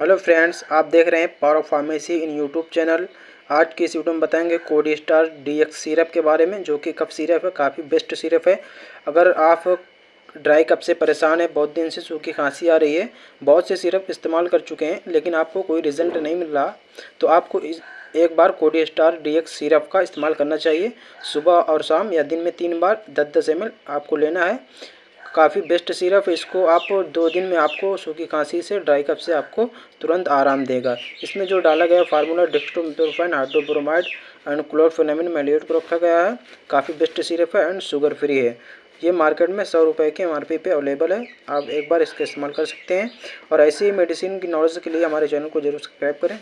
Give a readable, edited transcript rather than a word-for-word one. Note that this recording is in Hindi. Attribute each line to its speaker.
Speaker 1: हेलो फ्रेंड्स, आप देख रहे हैं power of pharmacy in YouTube channel. आज की इस वीडियो में बताएंगे कोडिस्टार डीएक्स सिरप के बारे में, जो कि कफ सिरप है। काफ़ी बेस्ट सिरप है। अगर आप ड्राई कफ से परेशान है, बहुत दिन से सूखी खांसी आ रही है, बहुत से सिरप इस्तेमाल कर चुके हैं लेकिन आपको कोई रिजल्ट नहीं मिल रहा, तो आपको एक बार कोडिस्टार डीएक्स सिरप का इस्तेमाल करना चाहिए। सुबह और शाम या दिन में 3 बार 10-10 ml आपको लेना है। काफ़ी बेस्ट सिरप है। इसको आप 2 दिन में आपको सूखी खांसी से, ड्राई कफ से आपको तुरंत आराम देगा। इसमें जो डाला गया फार्मूला डेक्स्ट्रोमेथोर्फाइन, हाइड्रोब्रोमाइड एंड क्लोरफेनेमिन मैलिएट को रखा गया है। काफ़ी बेस्ट सिरप है एंड शुगर फ्री है। ये मार्केट में 100 रुपये के MRP पे अवेलेबल है। आप एक बार इसका इस्तेमाल कर सकते हैं। और ऐसी ही मेडिसिन की नॉलेज के लिए हमारे चैनल को जरूर सब्सक्राइब करें।